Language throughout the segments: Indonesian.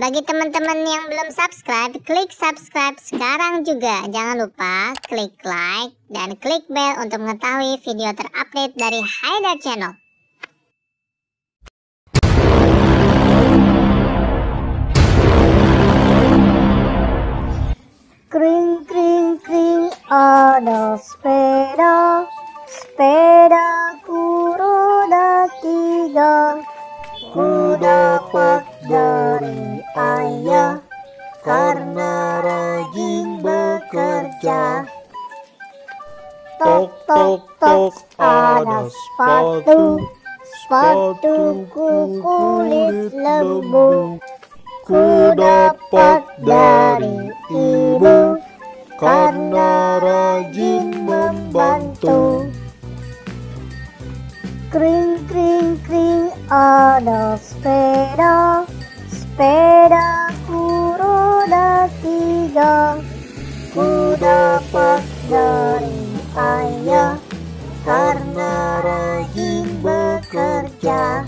Bagi teman-teman yang belum subscribe, klik subscribe sekarang juga. Jangan lupa klik like dan klik bell untuk mengetahui video terupdate dari Haidar Channel. Kring-kring-kring, ada sepeda, sepedaku roda 3. Ku dapat dari ayah karena rajin bekerja. Tok tok tok, ada sepatu, sepatuku kulit lembu. Ku dapat dari ibu karena rajin membantu. Kring-kring-kring, ada sepeda, sepedaku roda 3. Ku dapat dari ayah karena rajin bekerja.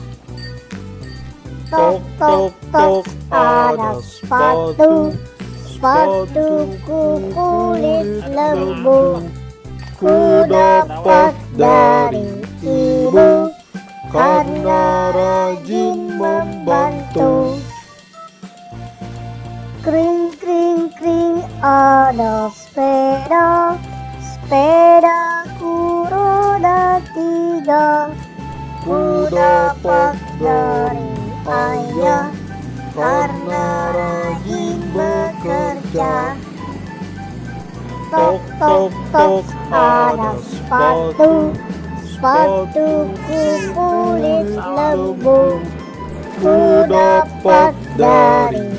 Tok tok tok, ada sepatu, sepatuku kulit lembu. Ku dapat dari ibu karena rajin membantu. Kring-kring-kring, ada sepeda, sepedaku roda 3. Ku dapat dari ayah karena rajin bekerja. Tok tok tok, ada sepatu, sepatuku kulit lembu. Ku dapat dari